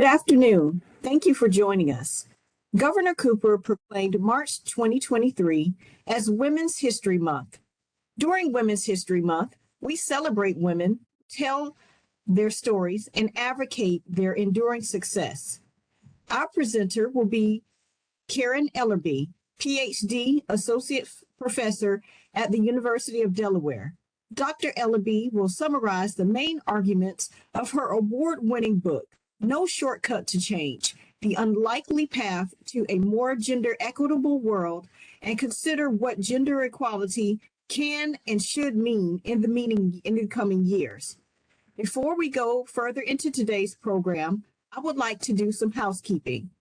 Good afternoon. Thank you for joining us. Governor Cooper proclaimed March 2023 as Women's History Month. During Women's History Month, we celebrate women, tell their stories, and advocate their enduring success. Our presenter will be Karen Ellerby, PhD, Associate Professor at the University of Delaware. Dr. Ellerby will summarize the main arguments of her award-winning book, No Shortcut to Change: The Unlikely Path to a More Gender Equitable World, and consider what gender equality can and should mean in the coming years. Before we go further into today's program, I would like to do some housekeeping.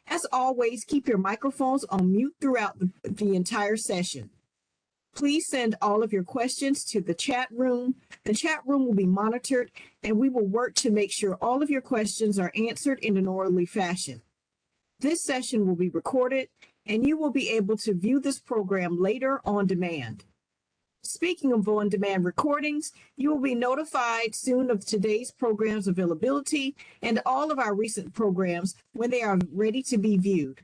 As always, keep your microphones on mute throughout the entire session. Please send all of your questions to the chat room. The chat room will be monitored, and we will work to make sure all of your questions are answered in an orderly fashion. This session will be recorded, and you will be able to view this program later on demand. Speaking of on-demand recordings, you will be notified soon of today's program's availability and all of our recent programs when they are ready to be viewed.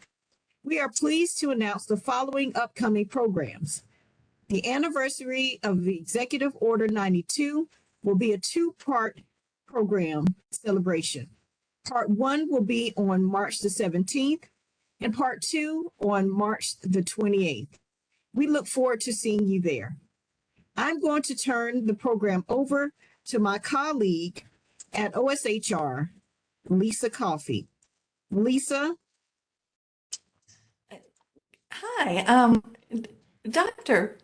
We are pleased to announce the following upcoming programs. The anniversary of the Executive Order 92 will be a two-part program celebration. Part 1 will be on March the 17th, and Part 2 on March the 28th. We look forward to seeing you there. I'm going to turn the program over to my colleague at OSHR, Lisa Coffey. Lisa? Hi, Dr.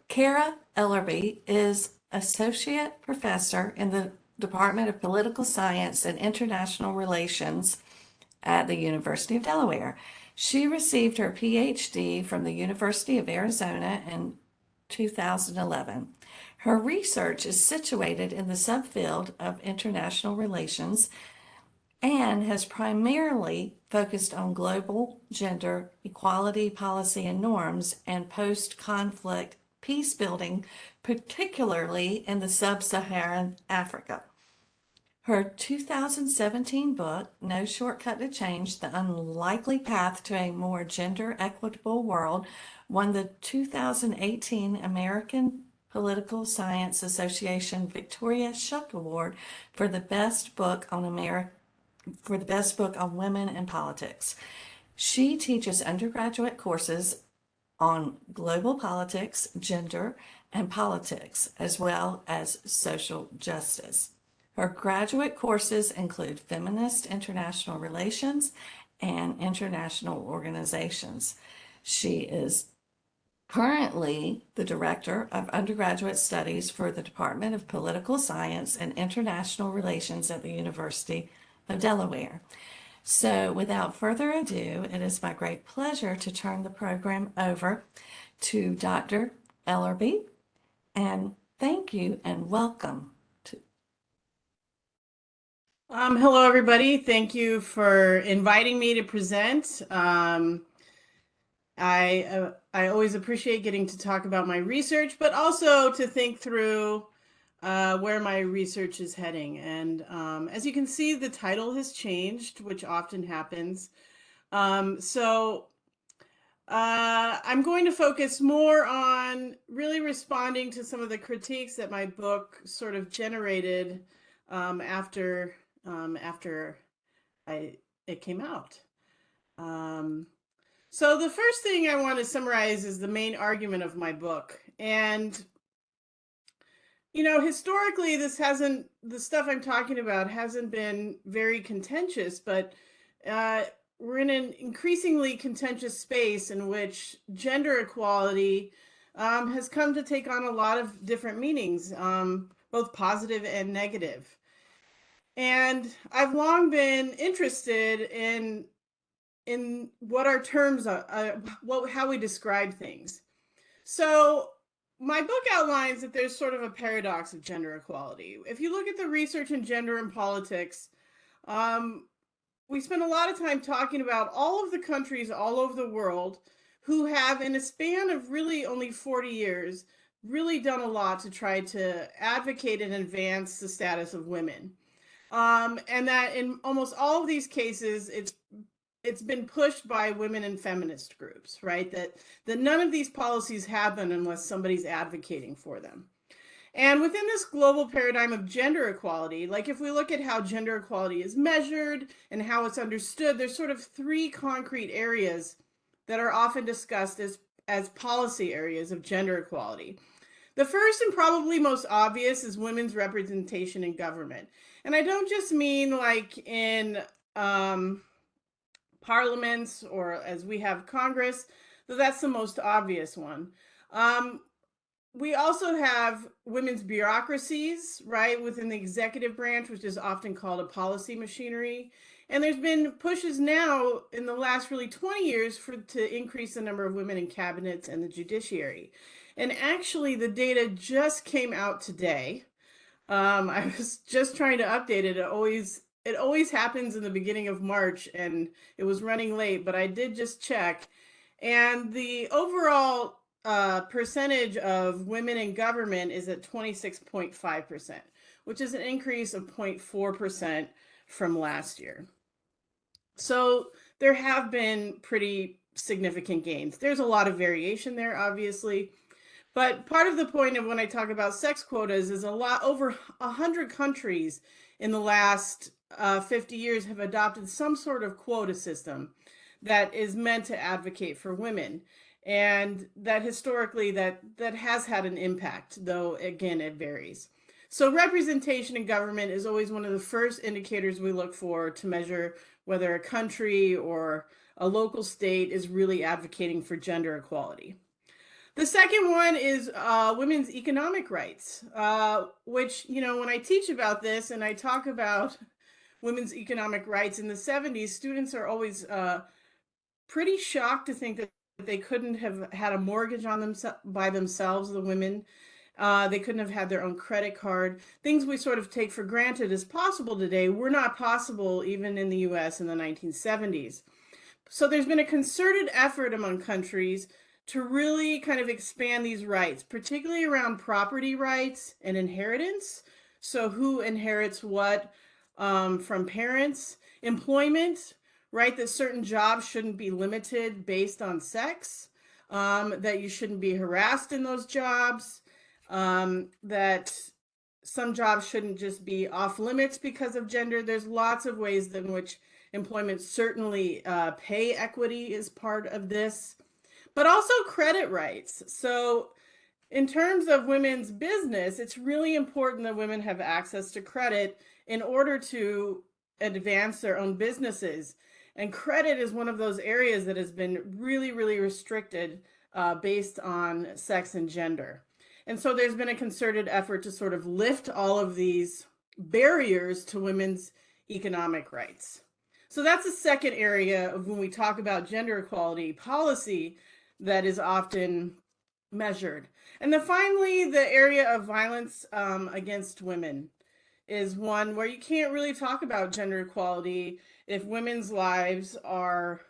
Kara Ellerby is Associate Professor in the Department of Political Science and International Relations at the University of Delaware. She received her PhD from the University of Arizona in 2011. Her research is situated in the subfield of international relations and has primarily focused on global gender equality policy and norms and post-conflict peace building, particularly in the sub-Saharan Africa. Her 2017 book, No Shortcut to Change: The Unlikely Path to a More Gender Equitable World, won the 2018 American Political Science Association Victoria Shuck Award for the best book on women and politics. She teaches undergraduate courses on global politics, gender, and politics, as well as social justice. Her graduate courses include feminist international relations and international organizations. She is currently the Director of Undergraduate Studies for the Department of Political Science and International Relations at the University of Delaware. So without further ado, it is my great pleasure to turn the program over to Dr. Ellerby, and thank you and welcome. Hello, everybody. Thank you for inviting me to present. I always appreciate getting to talk about my research, but also to think through where my research is heading. And as you can see, the title has changed, which often happens. I'm going to focus more on really responding to some of the critiques that my book sort of generated after it came out. So the first thing I want to summarize is the main argument of my book. And, historically, the stuff I'm talking about hasn't been very contentious, but we're in an increasingly contentious space in which gender equality has come to take on a lot of different meanings, both positive and negative. And I've long been interested in what our terms are, how we describe things. So my book outlines that there's sort of a paradox of gender equality. If you look at the research in gender and politics, we spend a lot of time talking about all of the countries all over the world who have, in a span of really only 40 years, really done a lot to try to advocate and advance the status of women. and that in almost all of these cases, it's been pushed by women and feminist groups, right? That none of these policies happen unless somebody's advocating for them. And within this global paradigm of gender equality, like if we look at how gender equality is measured and how it's understood, there's sort of three concrete areas that are often discussed as policy areas of gender equality. The first and probably most obvious is women's representation in government. And I don't just mean like in parliaments or as we have Congress, though that's the most obvious one. We also have women's bureaucracies, right, within the executive branch, which is often called a policy machinery. And there's been pushes now in the last really 20 years to increase the number of women in cabinets and the judiciary. And actually, the data just came out today. I was just trying to update it. It always happens in the beginning of March, and it was running late, but I did just check. And the overall percentage of women in government is at 26.5%, which is an increase of 0.4% from last year. So there have been pretty significant gains. There's a lot of variation there, obviously. But part of the point of when I talk about sex quotas is over 100 countries in the last 50 years have adopted some sort of quota system that is meant to advocate for women. And that historically that has had an impact, though again, it varies. So representation in government is always one of the first indicators we look for to measure whether a country or a local state is really advocating for gender equality. The second one is women's economic rights, which, when I teach about this and I talk about women's economic rights in the 70s, students are always pretty shocked to think that they couldn't have had a mortgage on them by themselves, the women. They couldn't have had their own credit card. Things we sort of take for granted as possible today were not possible even in the US in the 1970s. So there's been a concerted effort among countries to really kind of expand these rights, particularly around property rights and inheritance. So who inherits what from parents, employment, right? That certain jobs shouldn't be limited based on sex, that you shouldn't be harassed in those jobs, that some jobs shouldn't just be off limits because of gender. There's lots of ways in which employment, certainly pay equity is part of this, but also credit rights. So in terms of women's business, it's really important that women have access to credit in order to advance their own businesses. And credit is one of those areas that has been really, really restricted based on sex and gender. And so there's been a concerted effort to sort of lift all of these barriers to women's economic rights. So that's the second area of when we talk about gender equality policy that is often measured. And then finally, the area of violence against women is one where you can't really talk about gender equality if women's lives are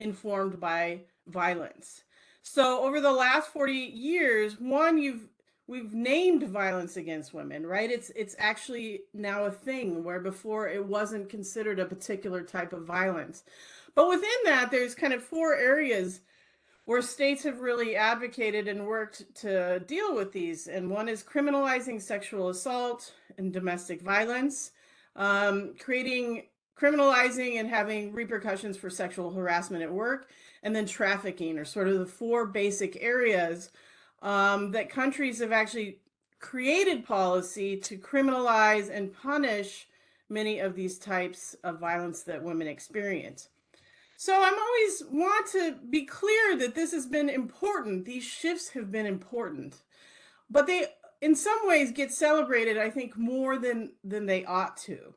informed by violence. So over the last 40 years, we've named violence against women, right? It's actually now a thing where before it wasn't considered a particular type of violence. But within that, there's kind of four areas where states have really advocated and worked to deal with these. And one is criminalizing sexual assault and domestic violence, criminalizing and having repercussions for sexual harassment at work, and then trafficking are sort of the four basic areas that countries have actually created policy to criminalize and punish many of these types of violence that women experience. So I'm always want to be clear that this has been important. These shifts have been important, but they in some ways get celebrated, I think, more than they ought to.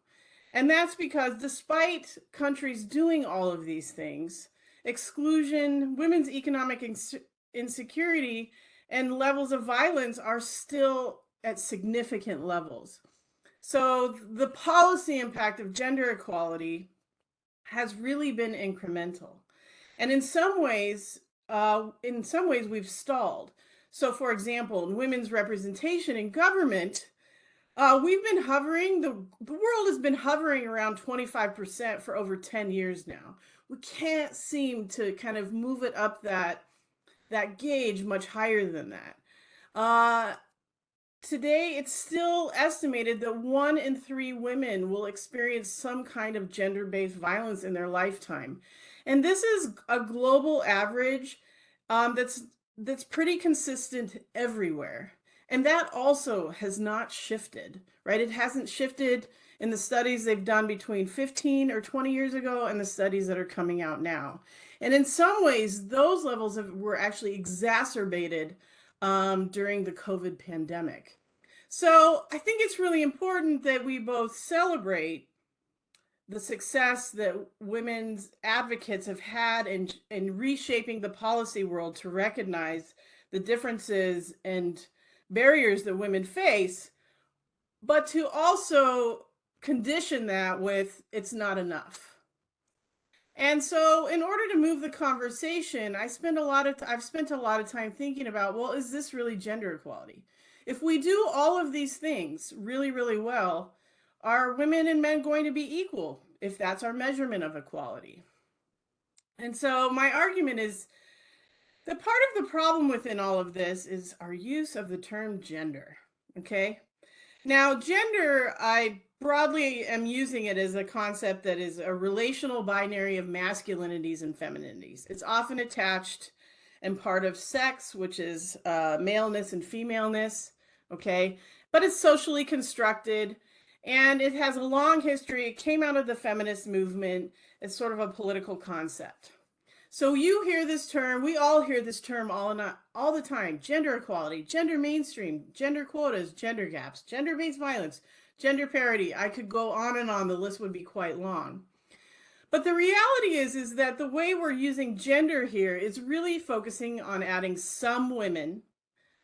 And that's because despite countries doing all of these things, exclusion, women's economic insecurity, and levels of violence are still at significant levels. So the policy impact of gender equality has really been incremental. And in some ways we've stalled. So for example, in women's representation in government, We've been hovering, the world has been hovering around 25% for over 10 years now. We can't seem to kind of move it up that gauge much higher than that. Uh, Today, it's still estimated that 1 in 3 women will experience some kind of gender-based violence in their lifetime. And this is a global average that's pretty consistent everywhere. And that also has not shifted, right? It hasn't shifted in the studies they've done between 15 or 20 years ago and the studies that are coming out now. And in some ways, those levels were actually exacerbated during the COVID pandemic. So I think it's really important that we both celebrate the success that women's advocates have had in reshaping the policy world to recognize the differences and barriers that women face, but to also condition that with it's not enough. And so in order to move the conversation, I've spent a lot of time thinking about, well, is this really gender equality? If we do all of these things really, really well, are women and men going to be equal if that's our measurement of equality? And so my argument is that part of the problem within all of this is our use of the term gender, okay? Now, gender, I broadly am using it as a concept that is a relational binary of masculinities and femininities. It's often attached and part of sex, which is maleness and femaleness, okay? But it's socially constructed and it has a long history. It came out of the feminist movement as sort of a political concept. So you hear this term, we all hear this term all the time: gender equality, gender mainstream, gender quotas, gender gaps, gender-based violence, gender parity. I could go on and on, the list would be quite long. But the reality is that the way we're using gender here is really focusing on adding some women,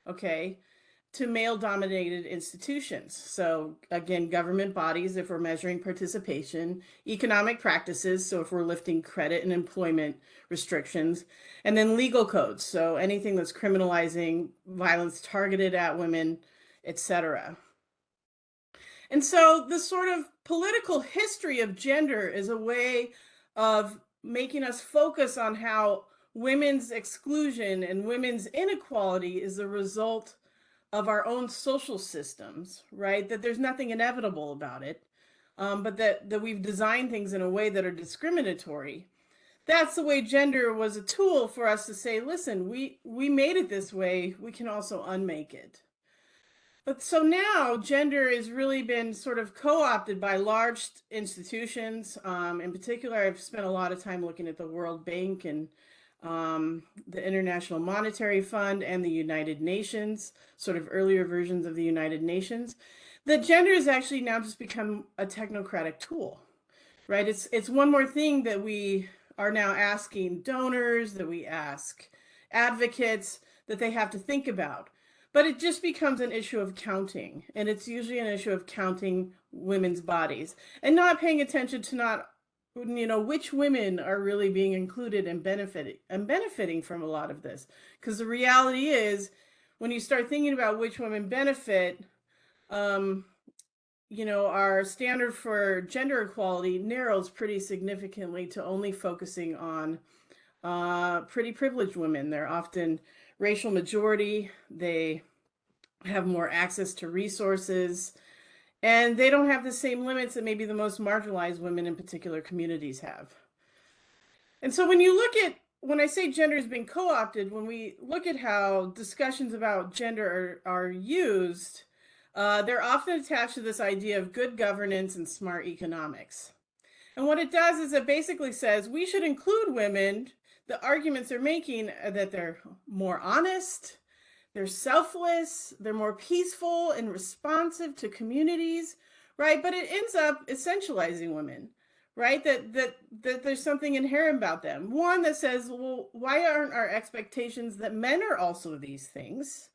okay, to male-dominated institutions. So again, government bodies, if we're measuring participation, economic practices, so if we're lifting credit and employment restrictions, and then legal codes, so anything that's criminalizing violence targeted at women, etc. And so the sort of political history of gender is a way of making us focus on how women's exclusion and women's inequality is a result of our own social systems, right? That there's nothing inevitable about it, but that we've designed things in a way that are discriminatory. That's the way gender was a tool for us to say, listen, we made it this way, we can also unmake it. But so now gender has really been sort of co-opted by large institutions. In particular, I've spent a lot of time looking at the World Bank and the International Monetary Fund and the United Nations, sort of earlier versions of the United Nations. That gender has actually now just become a technocratic tool, right? It's one more thing that we are now asking donors, that we ask advocates, that they have to think about. But it just becomes an issue of counting, and it's usually an issue of counting women's bodies and not paying attention to not, which women are really being included and benefiting from a lot of this. Because the reality is, when you start thinking about which women benefit, our standard for gender equality narrows pretty significantly to only focusing on pretty privileged women. They're often racial majority. They have more access to resources, and they don't have the same limits that maybe the most marginalized women in particular communities have. And so when I say gender is being co-opted, when we look at how discussions about gender are used, they're often attached to this idea of good governance and smart economics. And what it does is it basically says we should include women. The arguments they're making are that they're more honest, they're selfless, they're more peaceful and responsive to communities, right? But it ends up essentializing women, right? That there's something inherent about them. One that says, well, why aren't our expectations that men are also these things?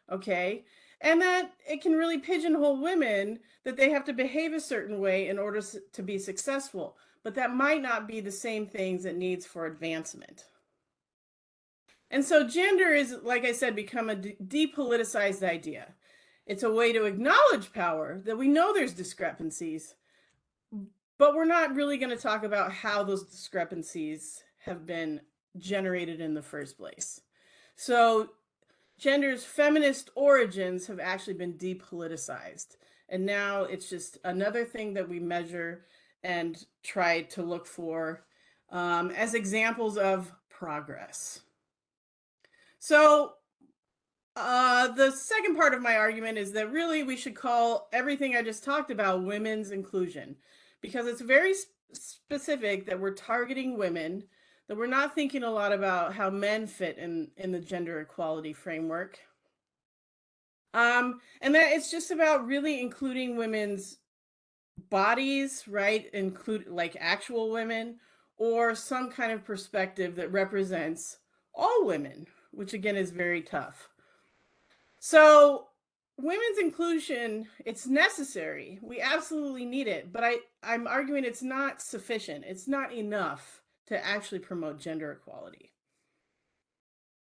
Okay. And that it can really pigeonhole women, that they have to behave a certain way in order to be successful. But that might not be the same things it needs for advancement. And so gender is, like I said, become a depoliticized idea. It's a way to acknowledge power, that we know there's discrepancies, but we're not really going to talk about how those discrepancies have been generated in the first place. So gender's feminist origins have actually been depoliticized. And now it's just another thing that we measure and try to look for as examples of progress. So the second part of my argument is that really we should call everything I just talked about women's inclusion, because it's very specific that we're targeting women, that we're not thinking a lot about how men fit in the gender equality framework. And that it's just about really including women's bodies, right? Include like actual women, or some kind of perspective that represents all women, which again is very tough. So women's inclusion, it's necessary. We absolutely need it, but I'm arguing it's not sufficient. It's not enough to actually promote gender equality.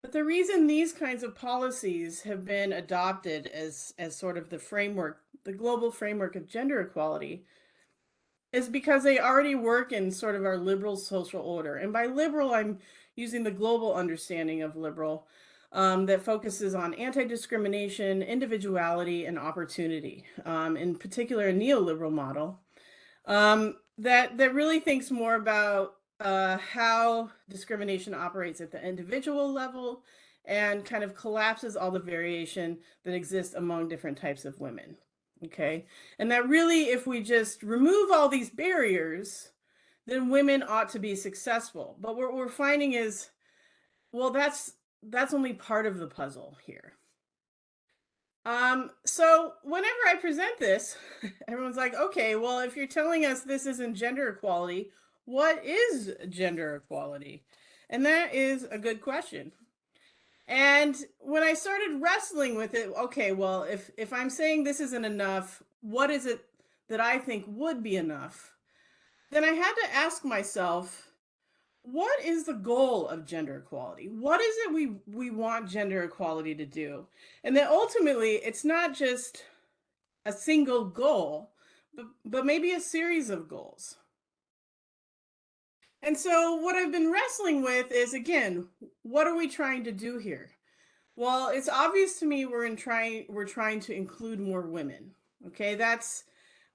But the reason these kinds of policies have been adopted as sort of the framework, the global framework of gender equality, is because they already work in sort of our liberal social order. And by liberal, I'm using the global understanding of liberal, that focuses on anti-discrimination, individuality, and opportunity, in particular a neoliberal model, that really thinks more about how discrimination operates at the individual level and kind of collapses all the variation that exists among different types of women. Okay, and that really, if we just remove all these barriers, then women ought to be successful. But what we're finding is, well, that's only part of the puzzle here. So whenever I present this, everyone's like, okay, well, if you're telling us this isn't gender equality, what is gender equality? And that is a good question. And when I started wrestling with it, okay, well, if I'm saying this isn't enough, what is it that I think would be enough? Then I had to ask myself, what is the goal of gender equality? What is it we want gender equality to do? And then ultimately, it's not just a single goal, but maybe a series of goals. And so what I've been wrestling with is, again, what are we trying to do here? Well, it's obvious to me we're trying to include more women. Okay, that's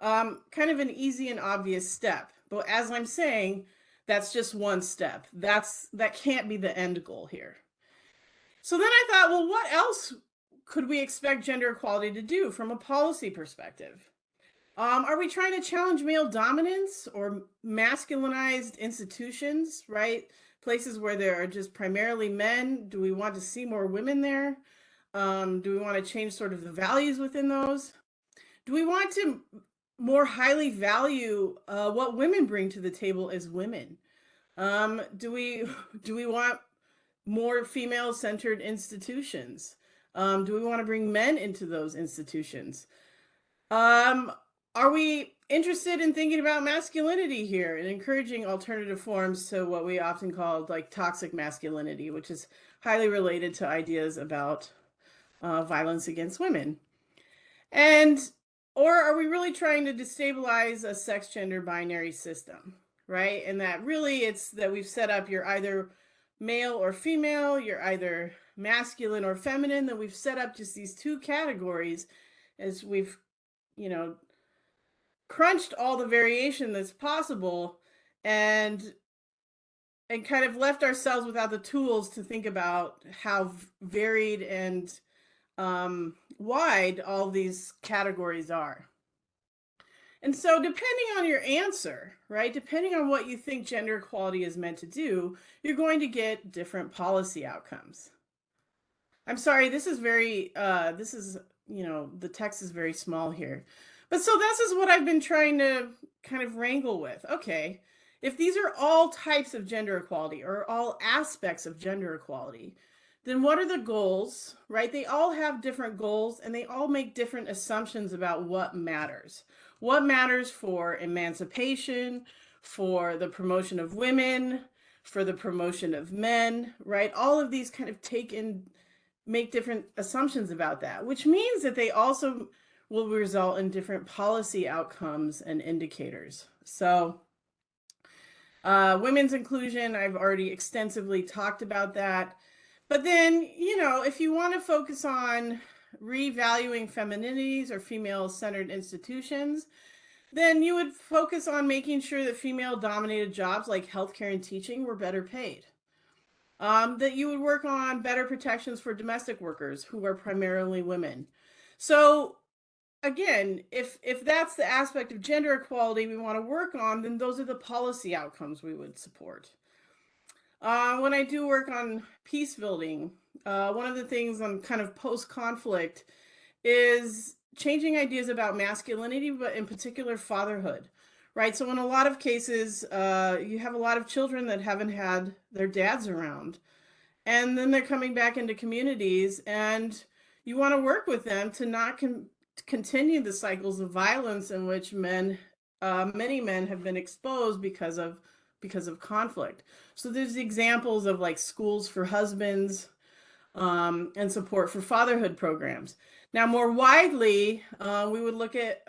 kind of an easy and obvious step. But as I'm saying, that's just one step. That can't be the end goal here. So then I thought, well, what else could we expect gender equality to do from a policy perspective? Are we trying to challenge male dominance or masculinized institutions, right? Places where there are just primarily men? Do we want to see more women there? Do we want to change sort of the values within those? Do we want to more highly value what women bring to the table as women? Do we want more female-centered institutions? Do we want to bring men into those institutions? Are we interested in thinking about masculinity here and encouraging alternative forms to what we often call like toxic masculinity, which is highly related to ideas about violence against women? Or are we really trying to destabilize a sex gender binary system, right? And that really it's that we've set up you're either male or female, you're either masculine or feminine, that we've set up just these two categories as we've, crunched all the variation that's possible and kind of left ourselves without the tools to think about how varied and wide all these categories are. And so depending on your answer, right, depending on what you think gender equality is meant to do, you're going to get different policy outcomes. I'm sorry, this is the text is very small here. But so this is what I've been trying to kind of wrangle with. Okay, if these are all types of gender equality or all aspects of gender equality, then what are the goals, right? They all have different goals and they all make different assumptions about what matters. What matters for emancipation, for the promotion of women, for the promotion of men, right? All of these kind of take in make different assumptions about that, which means that they also will result in different policy outcomes and indicators. So women's inclusion, I've already extensively talked about that. But then, if you want to focus on revaluing femininities or female-centered institutions, then you would focus on making sure that female-dominated jobs like healthcare and teaching were better paid. That you would work on better protections for domestic workers who are primarily women. So again, if that's the aspect of gender equality we want to work on, then those are the policy outcomes we would support. When I do work on peace building, one of the things on kind of post-conflict is changing ideas about masculinity, but in particular fatherhood, right? So in a lot of cases, you have a lot of children that haven't had their dads around, and then they're coming back into communities, and you want to work with them to not continue the cycles of violence in which many men have been exposed because of conflict. So there's examples of like schools for husbands, and support for fatherhood programs. Now, more widely, we would look at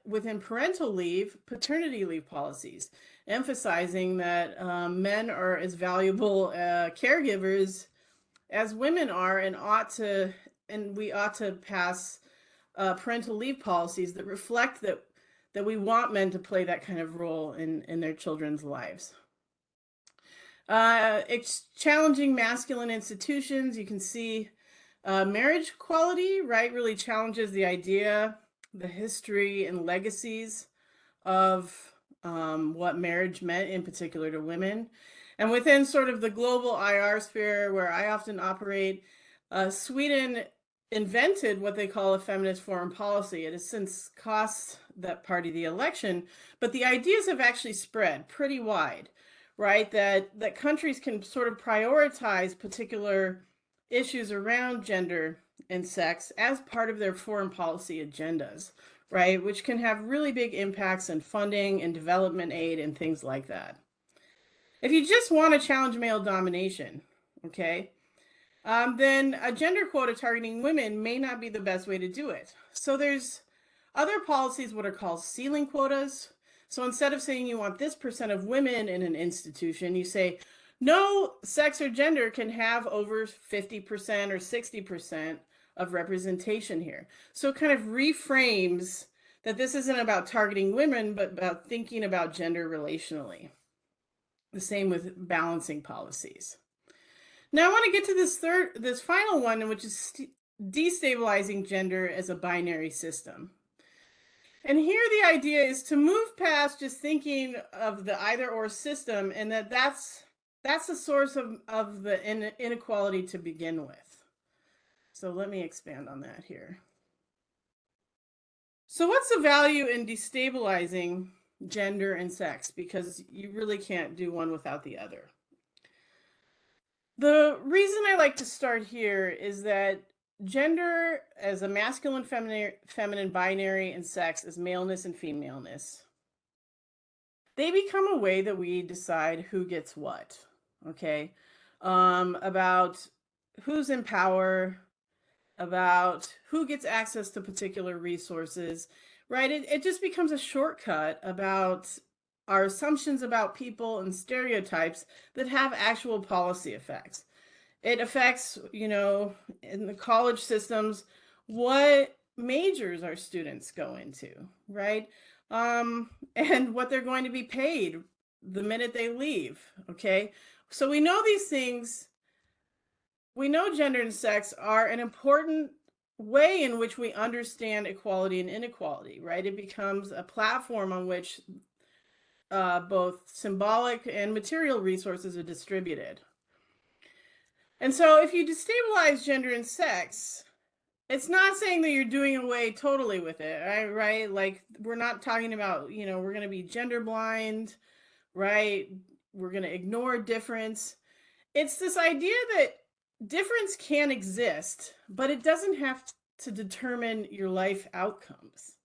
within parental leave, paternity leave policies, emphasizing that men are as valuable caregivers as women are, and we ought to pass parental leave policies that reflect that we want men to play that kind of role in their children's lives. It's challenging masculine institutions. You can see marriage equality, right, really challenges the idea, the history, and legacies of what marriage meant, in particular to women. And within sort of the global IR sphere where I often operate, Sweden invented what they call a feminist foreign policy. It has since cost that party the election, but the ideas have actually spread pretty wide, right? That countries can sort of prioritize particular issues around gender and sex as part of their foreign policy agendas, right? Which can have really big impacts in funding and development aid and things like that. If you just want to challenge male domination, okay, then a gender quota targeting women may not be the best way to do it. So there's other policies, what are called ceiling quotas. So instead of saying you want this percent of women in an institution, you say no sex or gender can have over 50% or 60% of representation here. So it kind of reframes that this isn't about targeting women, but about thinking about gender relationally. The same with balancing policies. Now I want to get to this final one, which is destabilizing gender as a binary system. And here the idea is to move past just thinking of the either or system, and that's the source of the inequality to begin with. So let me expand on that here. So what's the value in destabilizing gender and sex? Because you really can't do one without the other. The reason I like to start here is that gender as a masculine, feminine, binary, and sex as maleness and femaleness, they become a way that we decide who gets what, okay? About who's in power, about who gets access to particular resources, right? It just becomes a shortcut about our assumptions about people and stereotypes that have actual policy effects. It affects, in the college systems, what majors our students go into, right? And what they're going to be paid the minute they leave, okay? So we know these things. We know gender and sex are an important way in which we understand equality and inequality, right? It becomes a platform on which both symbolic and material resources are distributed. And so if you destabilize gender and sex, it's not saying that you're doing away totally with it, right? Like, we're not talking about, we're going to be gender blind, right? We're going to ignore difference. It's this idea that difference can exist, but it doesn't have to determine your life outcomes.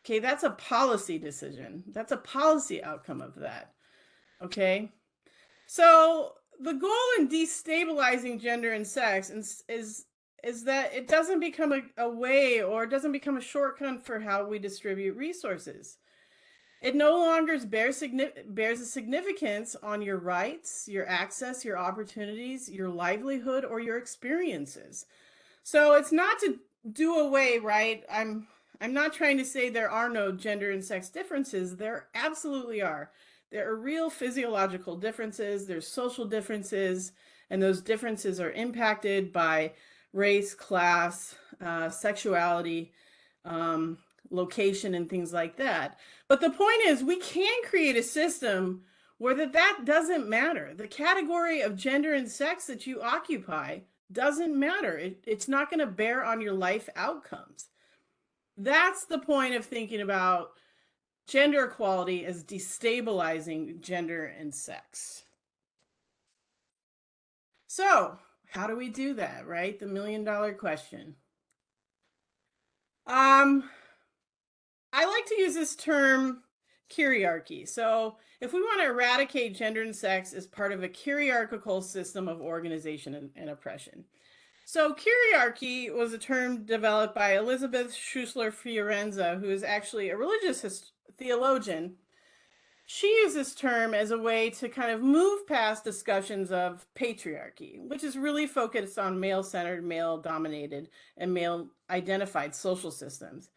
Okay, that's a policy decision. That's a policy outcome of that. Okay, so the goal in destabilizing gender and sex is is that it doesn't become a way, or it doesn't become a shortcut for how we distribute resources. It no longer bears a significance on your rights, your access, your opportunities, your livelihood, or your experiences. So it's not to do away, right? I'm not trying to say there are no gender and sex differences. There absolutely are. There are real physiological differences, there's social differences, and those differences are impacted by race, class, sexuality, um, location, and things like that. But the point is, we can create a system where that doesn't matter. The category of gender and sex that you occupy doesn't matter. It's not going to bear on your life outcomes. That's the point of thinking about gender equality as destabilizing gender and sex. So, how do we do that, right? The $1,000,000 question. I like to use this term kyriarchy. So, if we want to eradicate gender and sex as part of a kyriarchical system of organization and oppression. So, kyriarchy was a term developed by Elizabeth Schussler Fiorenza, who is actually a religious theologian. She used this term as a way to kind of move past discussions of patriarchy, which is really focused on male-centered, male-dominated, and male-identified social systems.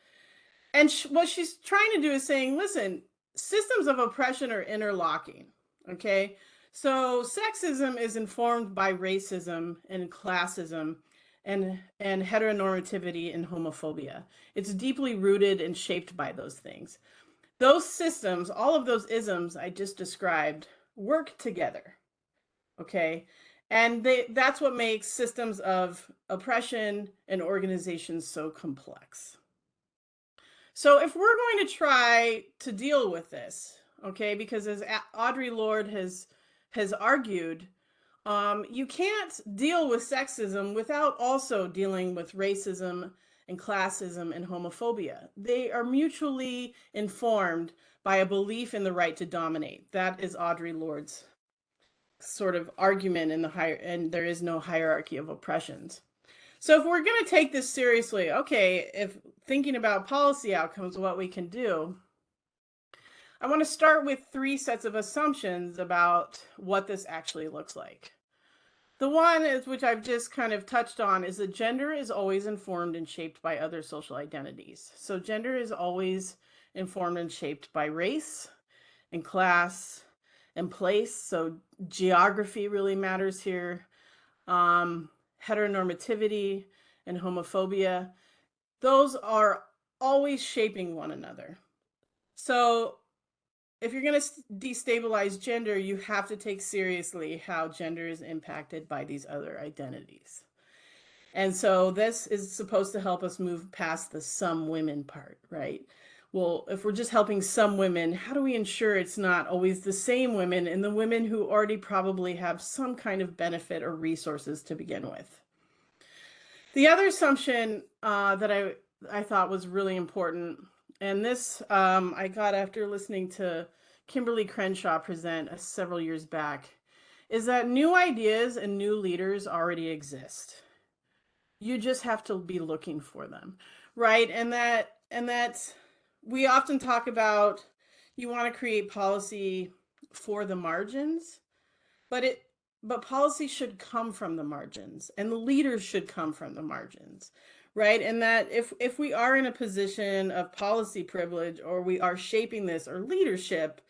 And what she's trying to do is saying, listen, systems of oppression are interlocking, okay? So sexism is informed by racism and classism and heteronormativity and homophobia. It's deeply rooted and shaped by those things. Those systems, all of those isms I just described, work together, okay? And that's what makes systems of oppression and organizations so complex. So if we're going to try to deal with this, okay, because as Audre Lorde has argued, you can't deal with sexism without also dealing with racism and classism and homophobia. They are mutually informed by a belief in the right to dominate. That is Audre Lorde's sort of argument in and there is no hierarchy of oppressions. So if we're going to take this seriously, okay, if thinking about policy outcomes, what we can do, I want to start with 3 sets of assumptions about what this actually looks like. The one is, which I've just kind of touched on, is that gender is always informed and shaped by other social identities. So gender is always informed and shaped by race and class and place. So geography really matters here. Heteronormativity and homophobia, those are always shaping one another. So if you're going to destabilize gender, you have to take seriously how gender is impacted by these other identities. And so this is supposed to help us move past the some women part, right? Well, if we're just helping some women, how do we ensure it's not always the same women and the women who already probably have some kind of benefit or resources to begin with? The other assumption that I thought was really important, and this I got after listening to Kimberly Crenshaw present several years back, is that new ideas and new leaders already exist. You just have to be looking for them, right? And that we often talk about, you want to create policy for the margins, but policy should come from the margins, and the leaders should come from the margins, right? And that if we are in a position of policy privilege, or we are shaping this, or leadership,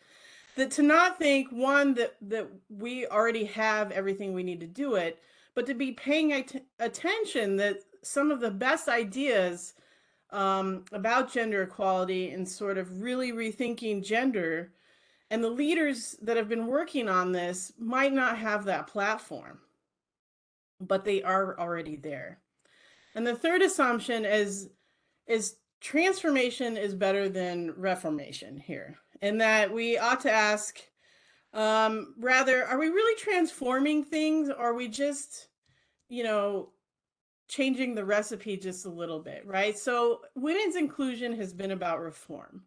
that to not think, one, that we already have everything we need to do it, but to be paying attention that some of the best ideas about gender equality and sort of really rethinking gender, and the leaders that have been working on this might not have that platform, but they are already there. And the third assumption is transformation is better than reformation here, and that we ought to ask, rather, are we really transforming things, or are we just, changing the recipe just a little bit, right? So women's inclusion has been about reform.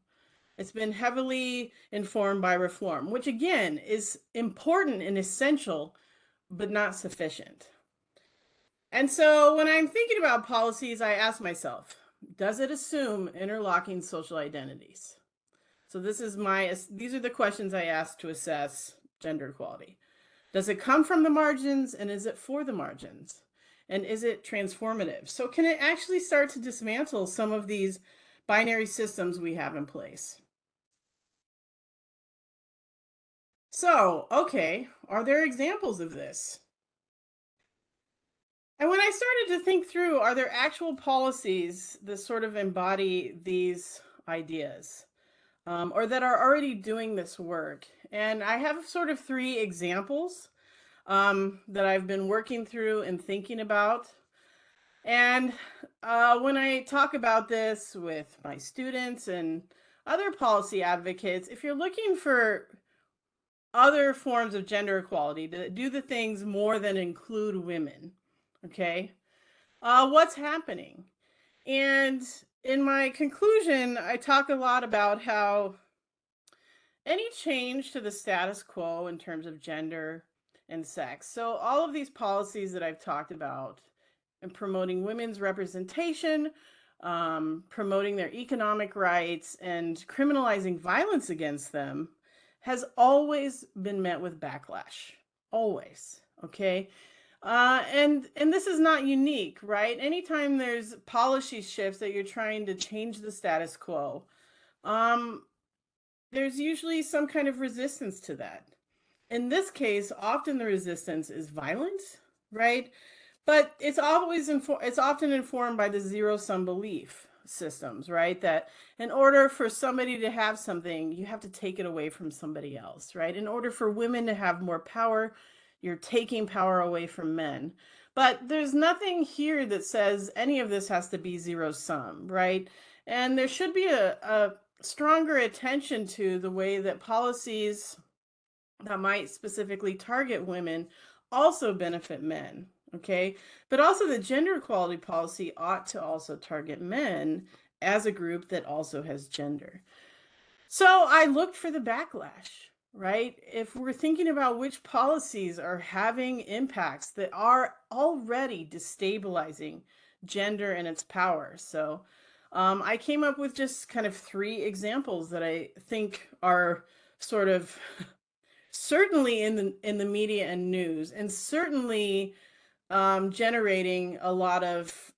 It's been heavily informed by reform, which again is important and essential, but not sufficient. And so when I'm thinking about policies, I ask myself, does it assume interlocking social identities? So these are the questions I ask to assess gender equality. Does it come from the margins, and is it for the margins? And is it transformative? So can it actually start to dismantle some of these binary systems we have in place? So, okay, are there examples of this? And when I started to think through, are there actual policies that sort of embody these ideas, or that are already doing this work? And I have sort of three examples that I've been working through and thinking about. And when I talk about this with my students and other policy advocates, if you're looking for other forms of gender equality to do the things more than include women, okay, what's happening? And in my conclusion, I talk a lot about how any change to the status quo in terms of gender and sex. So, all of these policies that I've talked about and promoting women's representation, promoting their economic rights, and criminalizing violence against them has always been met with backlash. Always. Okay. And this is not unique, right? Anytime there's policy shifts that you're trying to change the status quo, um, there's usually some kind of resistance to that. In this case, often the resistance is violent, right? But it's often informed by the zero-sum belief systems, right? That in order for somebody to have something, you have to take it away from somebody else, right? In order for women to have more power, you're taking power away from men. But there's nothing here that says any of this has to be zero sum, right? And there should be a stronger attention to the way that policies that might specifically target women also benefit men, okay? But also the gender equality policy ought to also target men as a group that also has gender. So I looked for the backlash, right? If we're thinking about which policies are having impacts that are already destabilizing gender and its power. So I came up with just kind of three examples that I think are sort of certainly in the media and news, and certainly generating a lot of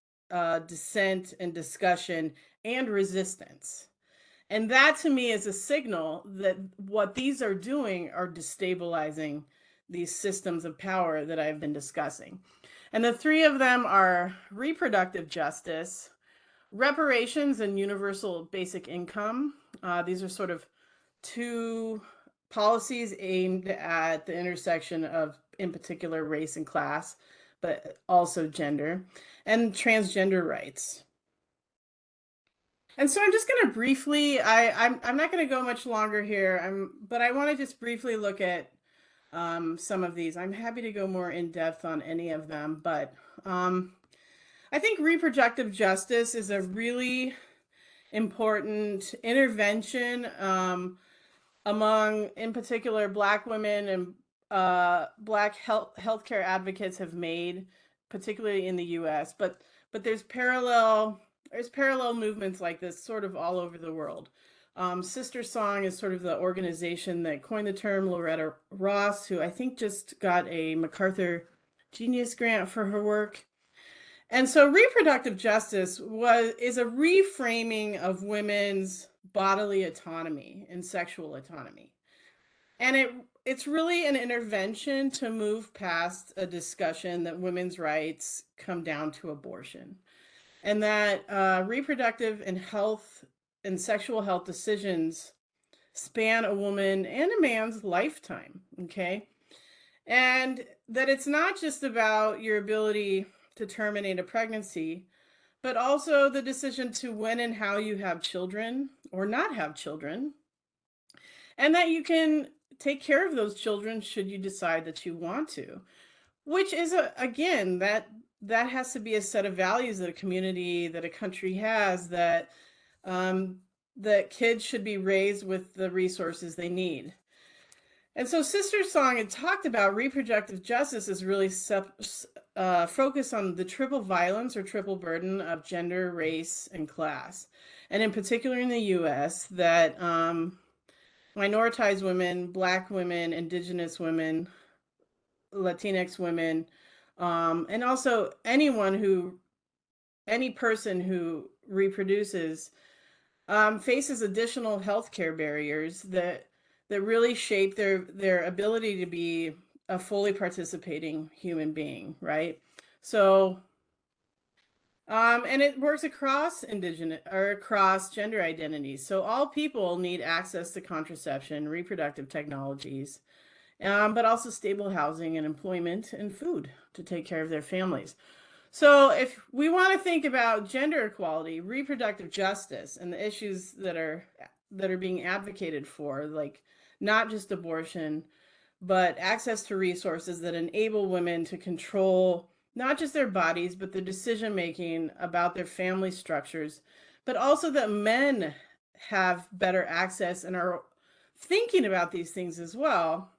dissent and discussion and resistance. And that to me is a signal that what these are doing are destabilizing these systems of power that I've been discussing. And the three of them are reproductive justice, reparations, and universal basic income. These are sort of two policies aimed at the intersection of, in particular, race and class, but also gender, and transgender rights. And so I'm just going to briefly, I'm not going to go much longer here, but I want to just briefly look at some of these. I'm happy to go more in depth on any of them, but I think reproductive justice is a really important intervention among, in particular, Black women and Black healthcare advocates have made, particularly in the U.S. But there's parallel movements like this sort of all over the world. Sister Song is sort of the organization that coined the term. Loretta Ross, who I think just got a MacArthur Genius Grant for her work. And so reproductive justice is a reframing of women's bodily autonomy and sexual autonomy. And it's really an intervention to move past a discussion that women's rights come down to abortion. And that reproductive and health and sexual health decisions span a woman and a man's lifetime, okay? And that it's not just about your ability to terminate a pregnancy, but also the decision to when and how you have children or not have children, and that you can take care of those children should you decide that you want to, which is again that has to be a set of values that a community, that a country has, that that kids should be raised with the resources they need. And so Sister Song had talked about reproductive justice as really focus on the triple violence or triple burden of gender, race, and class. And in particular in the US, that minoritized women, Black women, Indigenous women, Latinx women, and also any person who reproduces faces additional healthcare barriers that really shape their ability to be a fully participating human being, right? So, and it works across indigenous or across gender identities. So all people need access to contraception, reproductive technologies, but also stable housing and employment and food to take care of their families. So if we want to think about gender equality, reproductive justice, and the issues that are being advocated for, like not just abortion, but access to resources that enable women to control not just their bodies, but the decision making about their family structures, but also that men have better access and are thinking about these things as well,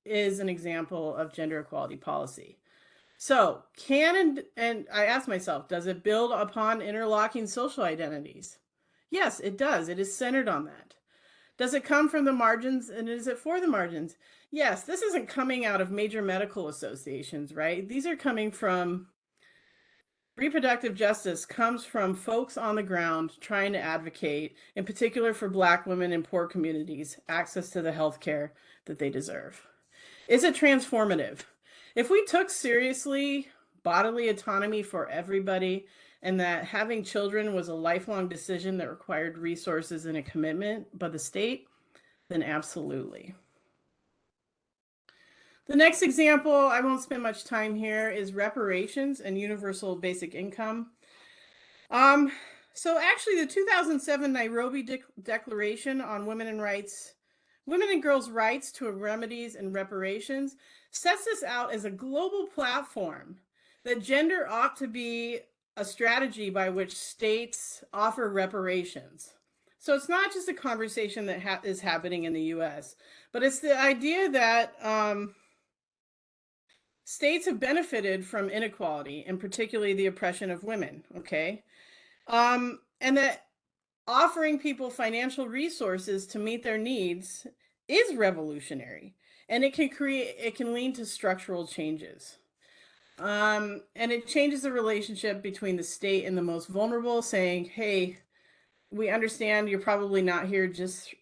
is an example of gender equality policy. So, and I ask myself, does it build upon interlocking social identities? Yes, it does. It is centered on that. Does it come from the margins, and is it for the margins? Yes, this isn't coming out of major medical associations, right? These are coming from reproductive justice comes from folks on the ground trying to advocate, in particular for Black women in poor communities, access to the health care that they deserve. Is it transformative? If we took seriously bodily autonomy for everybody and that having children was a lifelong decision that required resources and a commitment by the state, then absolutely. The next example, I won't spend much time here, is reparations and universal basic income. So actually the 2007 Nairobi Declaration on Women and Girls' Rights to Remedies and Reparations sets this out as a global platform that gender ought to be a strategy by which states offer reparations. So it's not just a conversation that is happening in the US, but it's the idea that states have benefited from inequality, and particularly the oppression of women, okay? And that offering people financial resources to meet their needs is revolutionary, and it can lead to structural changes. And it changes the relationship between the state and the most vulnerable, saying, hey, we understand you're probably not here just,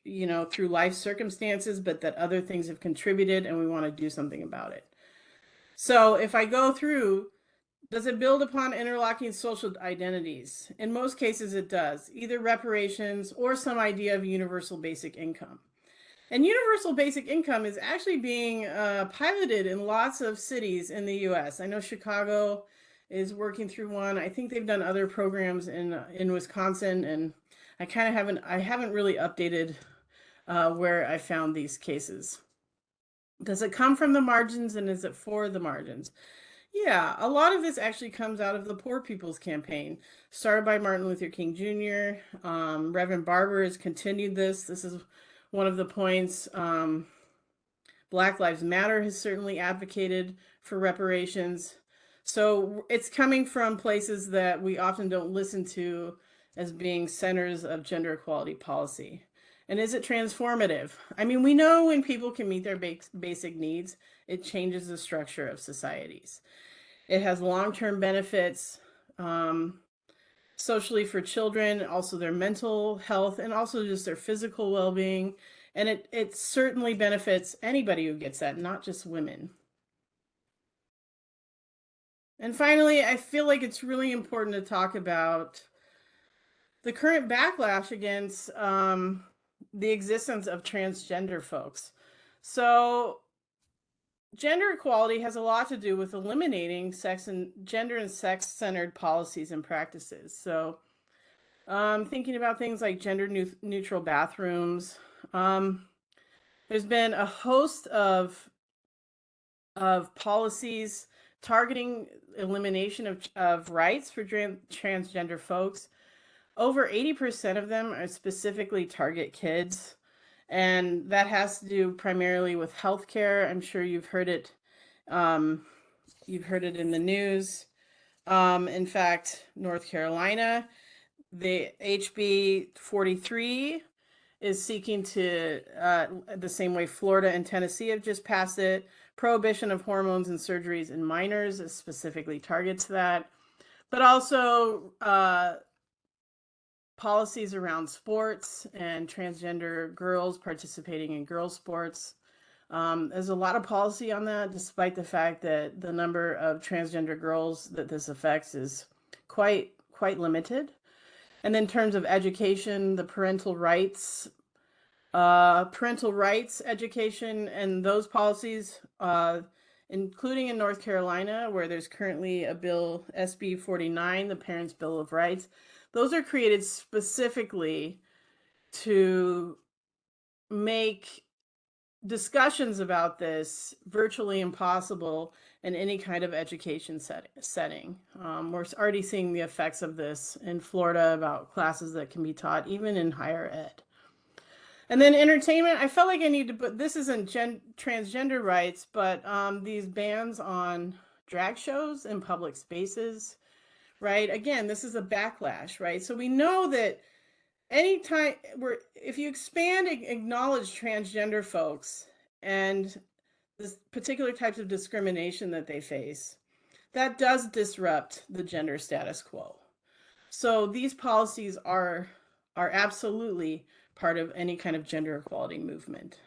through life circumstances, but that other things have contributed and we want to do something about it. So if I go through, does it build upon interlocking social identities? In most cases, it does, either reparations or some idea of universal basic income. And universal basic income is actually being piloted in lots of cities in the US. I know Chicago is working through one. I think they've done other programs in Wisconsin, and I haven't really updated where I found these cases. Does it come from the margins, and is it for the margins? Yeah, a lot of this actually comes out of the Poor People's Campaign, started by Martin Luther King Jr. Reverend Barber has continued this. This is one of the points. Black Lives Matter has certainly advocated for reparations. So it's coming from places that we often don't listen to as being centers of gender equality policy. And is it transformative? I mean, we know when people can meet their basic needs, it changes the structure of societies. It has long-term benefits socially for children, also their mental health, and also just their physical well-being. And it certainly benefits anybody who gets that, not just women. And finally, I feel like it's really important to talk about the current backlash against the existence of transgender folks. So gender equality has a lot to do with eliminating gender and sex-centered policies and practices. So thinking about things like gender neutral bathrooms. There's been a host of policies targeting elimination of rights for transgender folks. Over 80% of them are specifically target kids, and that has to do primarily with healthcare. I'm sure you've heard it You've heard it in the news. In fact, North Carolina, the HB 43 is seeking to, the same way Florida and Tennessee have just passed it, prohibition of hormones and surgeries in minors specifically targets that, but also policies around sports and transgender girls participating in girls' sports. There's a lot of policy on that, despite the fact that the number of transgender girls that this affects is quite limited. And in terms of education, the parental rights education, and those policies, including in North Carolina, where there's currently a bill, SB 49, the Parents' Bill of Rights. Those are created specifically to make discussions about this virtually impossible in any kind of education setting. We're already seeing the effects of this in Florida about classes that can be taught even in higher ed. And then entertainment, I felt like I need to put, this isn't transgender rights, but these bans on drag shows in public spaces, right? Again, this is a backlash, right? So we know that anytime if you expand and acknowledge transgender folks and this particular types of discrimination that they face, that does disrupt the gender status quo. So these policies are absolutely part of any kind of gender equality movement.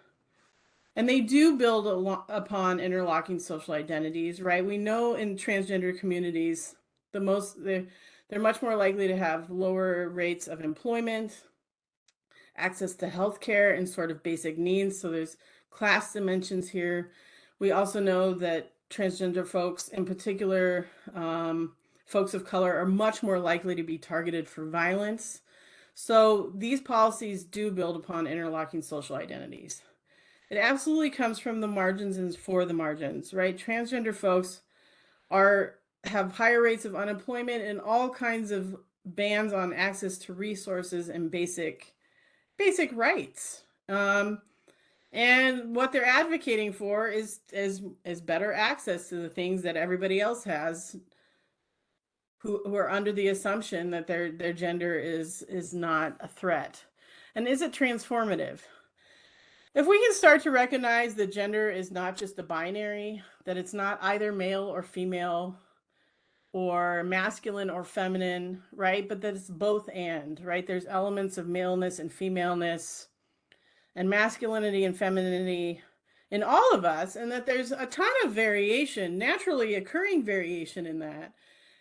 And they do build upon interlocking social identities, right? We know in transgender communities, they're much more likely to have lower rates of employment, access to healthcare, and sort of basic needs. So there's class dimensions here. We also know that transgender folks, in particular, folks of color, are much more likely to be targeted for violence. So these policies do build upon interlocking social identities. It absolutely comes from the margins and for the margins, right? Transgender folks have higher rates of unemployment and all kinds of bans on access to resources and basic rights. And what they're advocating for is better access to the things that everybody else has, who are under the assumption that their gender is not a threat. And is it transformative? If we can start to recognize that gender is not just a binary, that it's not either male or female or masculine or feminine, right? But that it's both and, right? There's elements of maleness and femaleness and masculinity and femininity in all of us, and that there's a ton of variation, naturally occurring variation in that.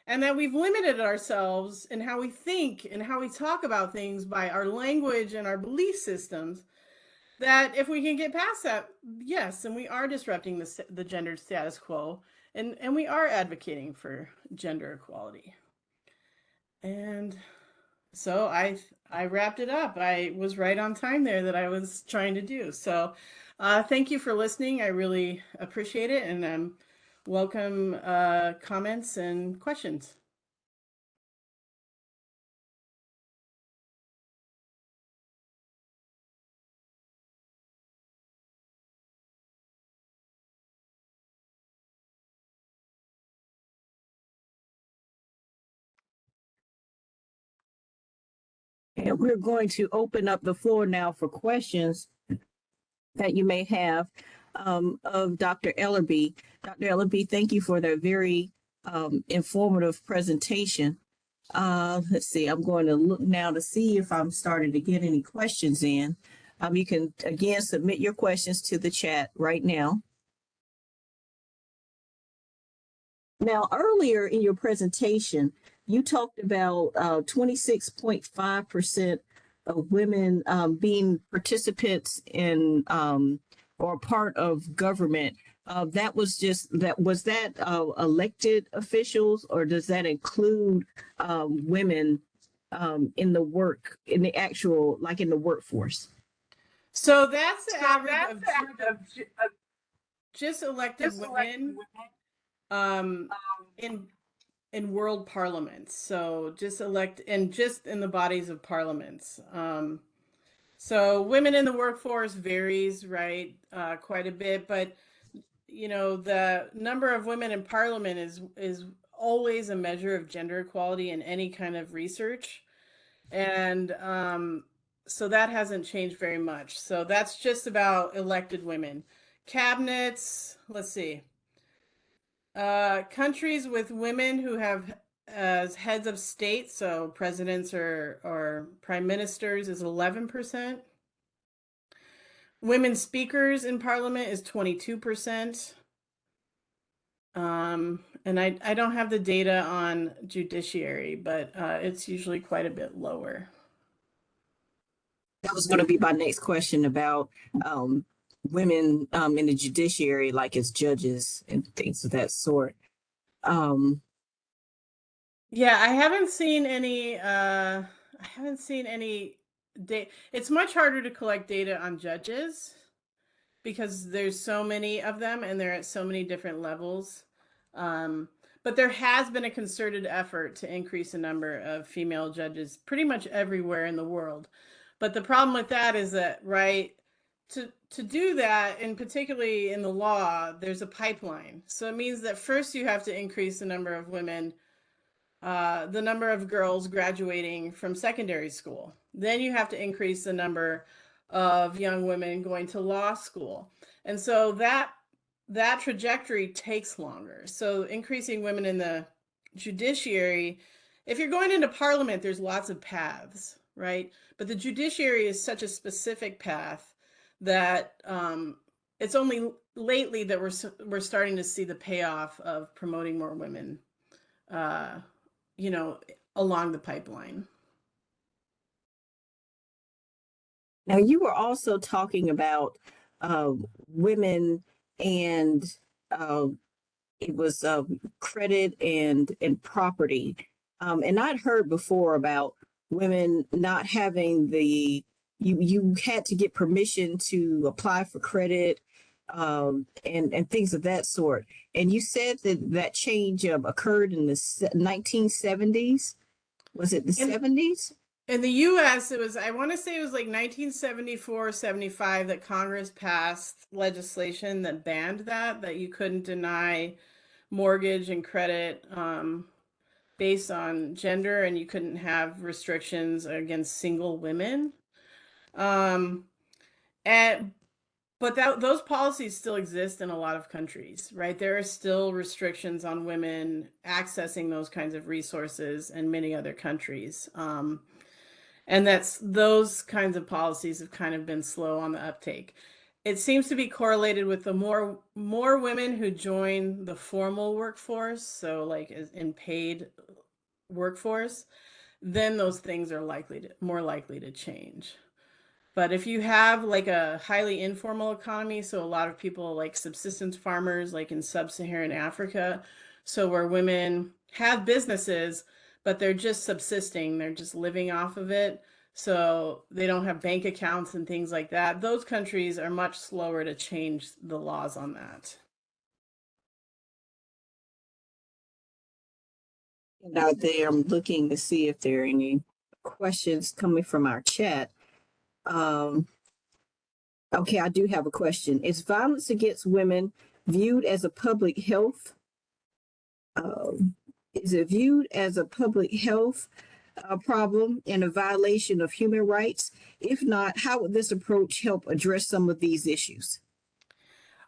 And that we've limited ourselves in how we think and how we talk about things by our language and our belief systems, that if we can get past that, yes, and we are disrupting the gender status quo, and we are advocating for gender equality. And so I wrapped it up. I was right on time there that I was trying to do. So thank you for listening. I really appreciate it, and welcome comments and questions. And we're going to open up the floor now for questions that you may have of Dr. Ellerby. Dr. Ellerby, thank you for that very informative presentation. Let's see, I'm going to look now to see if I'm starting to get any questions in. You can, again, submit your questions to the chat right now. Now, earlier in your presentation, you talked about 26.5% of women being participants in or part of government. That was that elected officials, or does that include women in the actual, like in the workforce? So that's the average of just elected women in world parliaments. So just in the bodies of parliaments. So women in the workforce varies, right, quite a bit, but the number of women in parliament is always a measure of gender equality in any kind of research. And so that hasn't changed very much. So that's just about elected women. Cabinets, let's see. Countries with women who have as heads of state, so presidents or prime ministers, is 11%. Women speakers in parliament is 22%. And I don't have the data on judiciary, but it's usually quite a bit lower. That was going to be my next question about women in the judiciary, like as judges and things of that sort. Yeah, I haven't seen any data. It's much harder to collect data on judges because there's so many of them and they're at so many different levels. But there has been a concerted effort to increase the number of female judges pretty much everywhere in the world. But the problem with that is that, right, to do that, and particularly in the law, there's a pipeline. So it means that first you have to increase the number of women, the number of girls graduating from secondary school. Then you have to increase the number of young women going to law school. And so that trajectory takes longer. So increasing women in the judiciary, if you're going into parliament, there's lots of paths, right? But the judiciary is such a specific path that it's only lately that we're starting to see the payoff of promoting more women along the pipeline. Now, you were also talking about women and uh, it was credit and property. And I'd heard before about women not having you had to get permission to apply for credit and things of that sort. And you said that change occurred in the 1970s. Was it the 70s? In the US, I want to say it was like 1974, 75 that Congress passed legislation that banned that you couldn't deny mortgage and credit based on gender, and you couldn't have restrictions against single women. Um, and But those policies still exist in a lot of countries, right? There are still restrictions on women accessing those kinds of resources in many other countries. And those kinds of policies have kind of been slow on the uptake. It seems to be correlated with the more women who join the formal workforce, so like in paid workforce, then those things are more likely to change. But if you have like a highly informal economy, so a lot of people like subsistence farmers, like in sub-Saharan Africa, so where women have businesses, but they're just subsisting, they're just living off of it. So they don't have bank accounts and things like that. Those countries are much slower to change the laws on that. Now there, I'm looking to see if there are any questions coming from our chat. Okay, I do have a question. Is violence against women viewed as a public health? Is it viewed as a public health problem and a violation of human rights? If not, how would this approach help address some of these issues?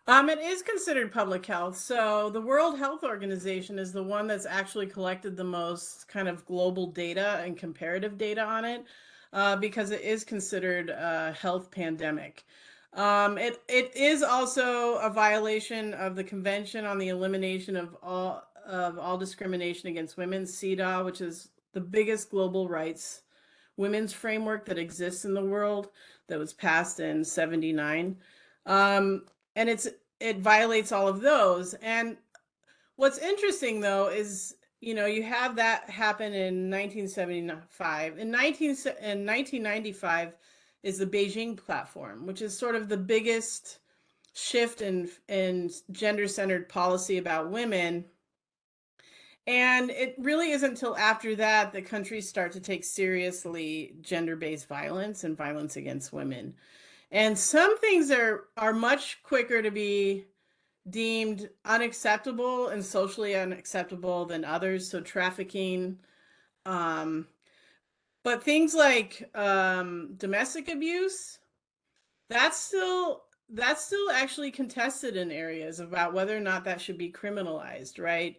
It is considered public health. So the World Health Organization is the one that's actually collected the most kind of global data and comparative data on it, because it is considered a health pandemic. It is also a violation of the Convention on the Elimination of All Discrimination Against Women, CEDAW, which is the biggest global rights women's framework that exists in the world, that was passed in '79. And it violates all of those. And what's interesting though is, you have that happen in 1975. In 1995 is the Beijing Platform, which is sort of the biggest shift in gender-centered policy about women. And it really isn't until after that that countries start to take seriously gender-based violence and violence against women. And some things are much quicker to be deemed unacceptable and socially unacceptable than others. So trafficking, um, but things like domestic abuse, that's still actually contested in areas about whether or not that should be criminalized, right?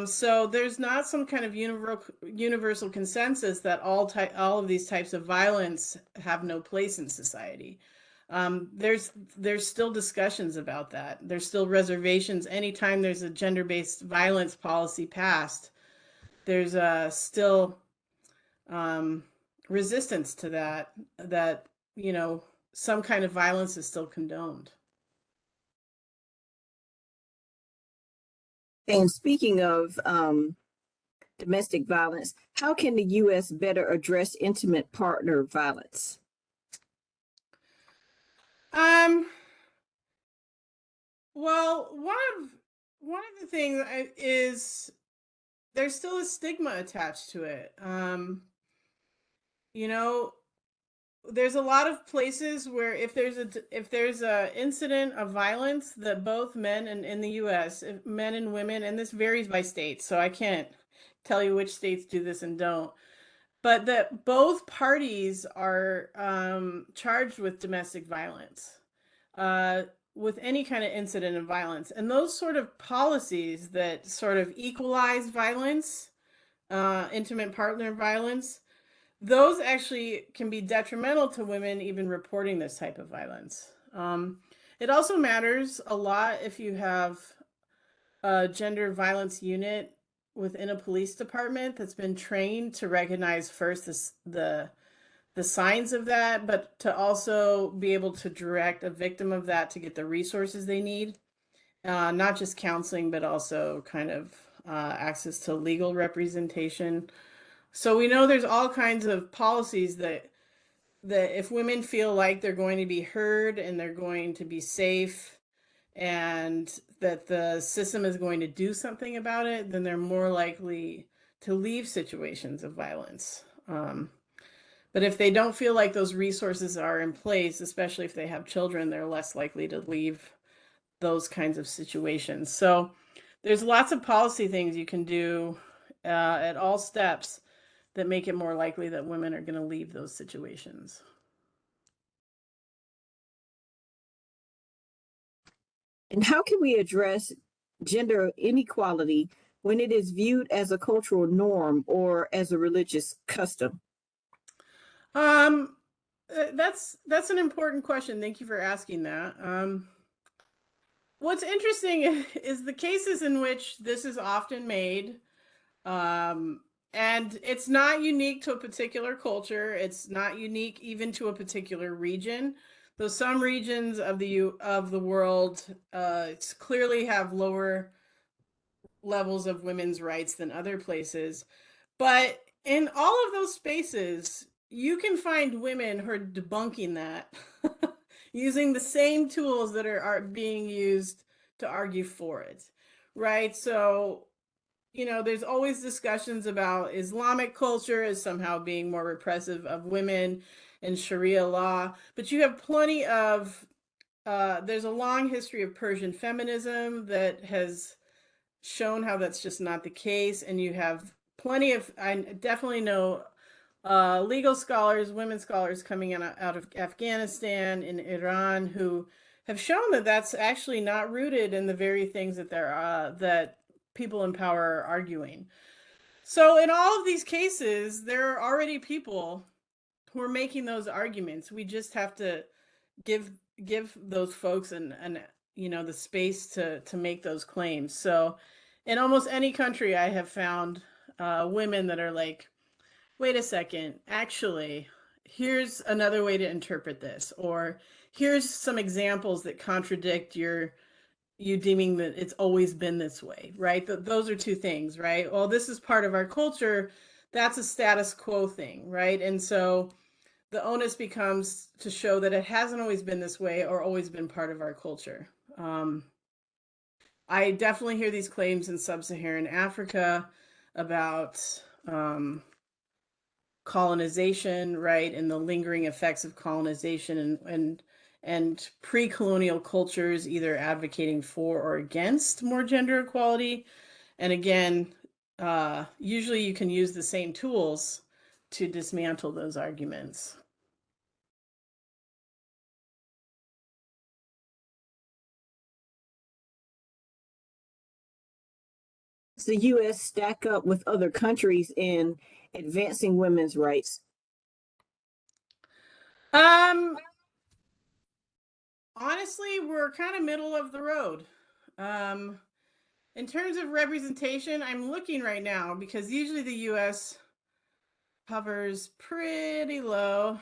So there's not some kind of universal consensus that all of these types of violence have no place in society. There's still discussions about that. There's still reservations. Anytime there's a gender-based violence policy passed, there's still um, resistance to that. That you know some kind of violence is still condoned. And speaking of domestic violence, how can the U.S. better address intimate partner violence? Um, well, one of the things is there's still a stigma attached to it. You know, there's a lot of places where if there's a incident of violence that both men and in the US, men and women, and this varies by state, so I can't tell you which states do this and don't, but that both parties are charged with domestic violence, uh, with any kind of incident of violence. And those sort of policies that sort of equalize violence, intimate partner violence, those actually can be detrimental to women even reporting this type of violence. It also matters a lot if you have a gender violence unit within a police department that's been trained to recognize first the signs of that, but to also be able to direct a victim of that to get the resources they need, not just counseling, but also kind of access to legal representation. So we know there's all kinds of policies that if women feel like they're going to be heard and they're going to be safe and that the system is going to do something about it, then they're more likely to leave situations of violence. But if they don't feel like those resources are in place, especially if they have children, they're less likely to leave those kinds of situations. So there's lots of policy things you can do at all steps that make it more likely that women are going to leave those situations. And how can we address gender inequality when it is viewed as a cultural norm or as a religious custom? Um, that's an important question. Thank you for asking that. What's interesting is the cases in which this is often made, um, and it's not unique to a particular culture. It's not unique even to a particular region. Though some regions of the world clearly have lower levels of women's rights than other places. But in all of those spaces, you can find women who are debunking that using the same tools that are being used to argue for it, right? So, there's always discussions about Islamic culture as somehow being more repressive of women and Sharia law, but you have plenty of, there's a long history of Persian feminism that has shown how that's just not the case. And you have plenty of, I definitely know legal scholars, women scholars coming out of Afghanistan and Iran who have shown that that's actually not rooted in the very things that people in power are arguing. So in all of these cases, there are already people who are making those arguments. We just have to give give those folks an the space to make those claims. So in almost any country I have found women that are like, wait a second, actually, here's another way to interpret this, or here's some examples that contradict you deeming that it's always been this way, right? Those are two things, right? Well, this is part of our culture. That's a status quo thing, right? And so the onus becomes to show that it hasn't always been this way or always been part of our culture. Um, I definitely hear these claims in sub-Saharan Africa about colonization, right, and the lingering effects of colonization, and and pre-colonial cultures either advocating for or against more gender equality. And again, usually you can use the same tools to dismantle those arguments. Does the U.S. stack up with other countries in advancing women's rights? Honestly, we're kind of middle of the road. In terms of representation, I'm looking right now because usually the US hovers pretty low.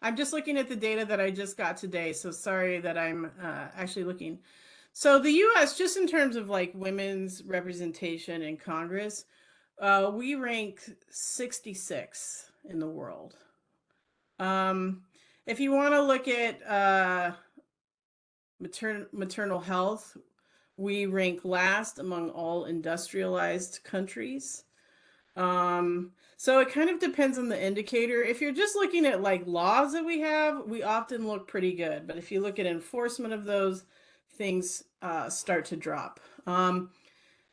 I'm just looking at the data that I just got today, so sorry that I'm actually looking. So the US, just in terms of like women's representation in Congress, we rank 66 in the world. If you want to look at maternal health, we rank last among all industrialized countries. So it kind of depends on the indicator. If you're just looking at like laws that we have, we often look pretty good. But if you look at enforcement of those, things start to drop.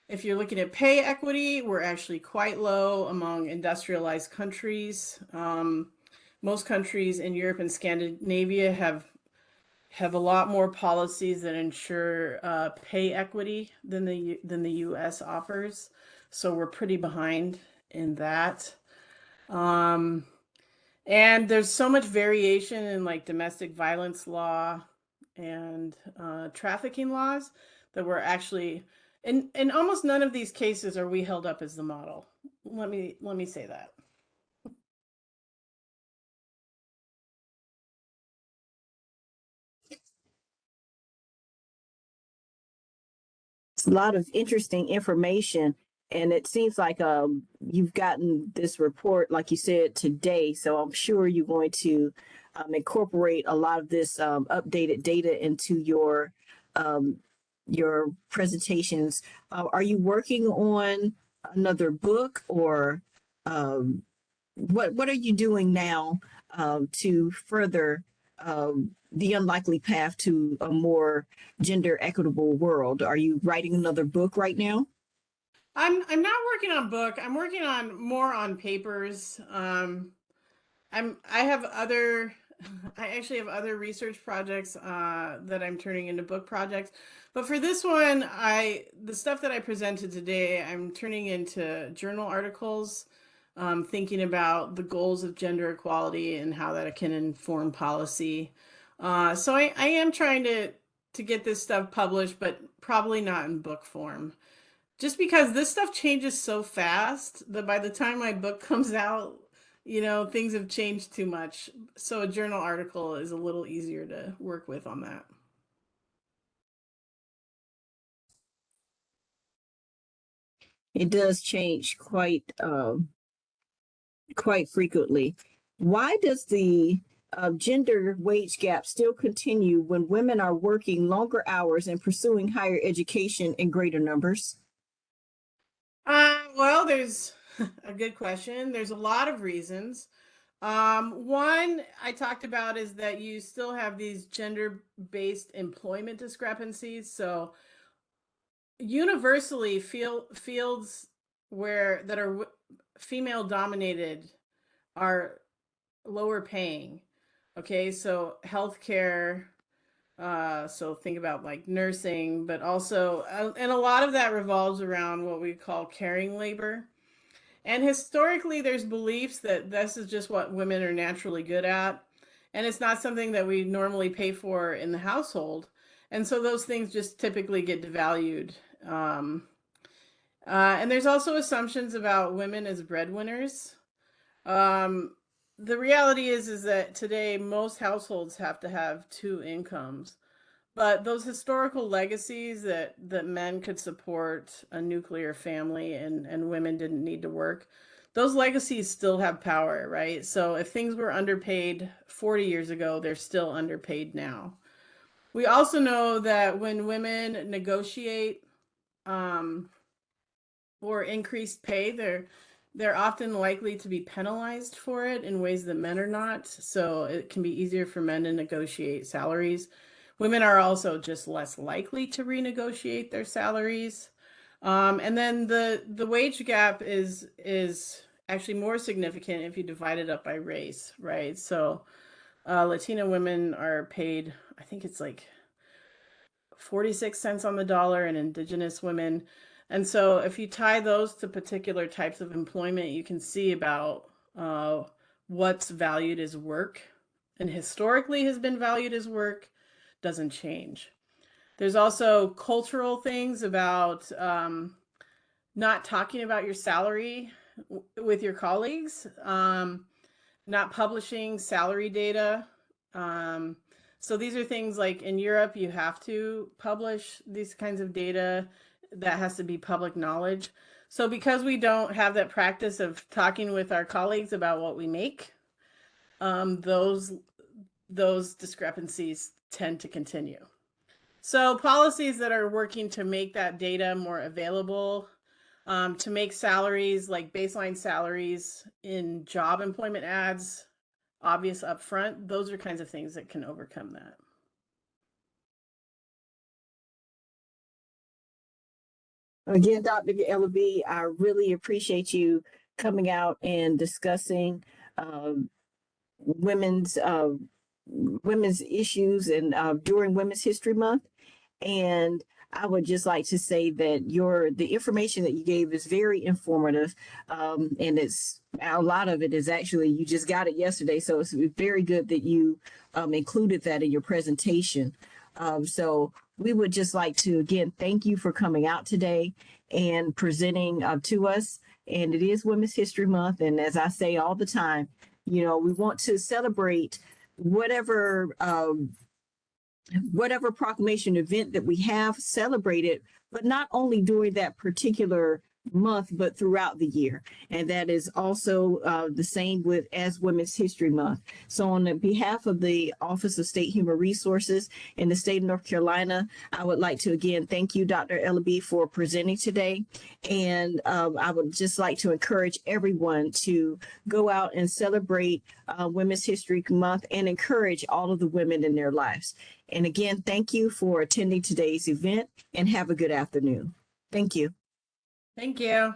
If you're looking at pay equity, we're actually quite low among industrialized countries. Most countries in Europe and Scandinavia have a lot more policies that ensure pay equity than the U.S. offers. So we're pretty behind in that. And there's so much variation in like domestic violence law and trafficking laws that we're actually in almost none of these cases are we held up as the model. Let me say that. It's a lot of interesting information, and it seems like you've gotten this report, like you said, today. So I'm sure you're going to incorporate a lot of this updated data into um, your presentations. Are you working on another book, or um, what are you doing now to further the unlikely path to a more gender equitable world? Are you writing another book right now? I'm not working on book. I'm working on more on papers. I have other I actually have other research projects that I'm turning into book projects. But for this one, the stuff that I presented today, I'm turning into journal articles, thinking about the goals of gender equality and how that can inform policy. So I am trying to get this stuff published, but probably not in book form. Just because this stuff changes so fast that by the time my book comes out, things have changed too much. So a journal article is a little easier to work with on that. It does change quite frequently. Why does the gender wage gap still continue when women are working longer hours and pursuing higher education in greater numbers? Well, there's a good question. There's a lot of reasons. One I talked about is that you still have these gender-based employment discrepancies. So universally, fields where that are female dominated are lower paying. Okay, so healthcare, so think about like nursing, but also, and a lot of that revolves around what we call caring labor. And historically, there's beliefs that this is just what women are naturally good at, and it's not something that we normally pay for in the household. And so those things just typically get devalued. Um, and there's also assumptions about women as breadwinners. Um, the reality is that today most households have to have two incomes. But those historical legacies that men could support a nuclear family and women didn't need to work, those legacies still have power, right? So if things were underpaid 40 years ago, they're still underpaid now. We also know that when women negotiate um, for increased pay, they're often likely to be penalized for it in ways that men are not. So it can be easier for men to negotiate salaries. Women are also just less likely to renegotiate their salaries. And then the wage gap is actually more significant if you divide it up by race, right? So Latina women are paid, I think it's like 46 cents on the dollar, and indigenous women. And so if you tie those to particular types of employment, you can see about what's valued as work and historically has been valued as work doesn't change. There's also cultural things about not talking about your salary with your colleagues, not publishing salary data. So these are things like in Europe, you have to publish these kinds of data that has to be public knowledge. So because we don't have that practice of talking with our colleagues about what we make, those discrepancies tend to continue. So policies that are working to make that data more available, to make salaries like baseline salaries in job employment ads obvious upfront, those are kinds of things that can overcome that. Again, Dr. Ellaby, I really appreciate you coming out and discussing women's women's issues and during Women's History Month. And I would just like to say that the information that you gave is very informative, and it's a lot of it is actually you just got it yesterday, so it's very good that you included that in your presentation. So we would just like to again thank you for coming out today and presenting to us. And it is Women's History Month, and as I say all the time, we want to celebrate whatever proclamation event that we have celebrated, but not only during that particular month, but throughout the year. And that is also the same as Women's History Month. So on behalf of the Office of State Human Resources in the state of North Carolina, I would like to again thank you, Dr. Ellaby, for presenting today. And I would just like to encourage everyone to go out and celebrate Women's History Month and encourage all of the women in their lives. And again, thank you for attending today's event and have a good afternoon. Thank you. Thank you.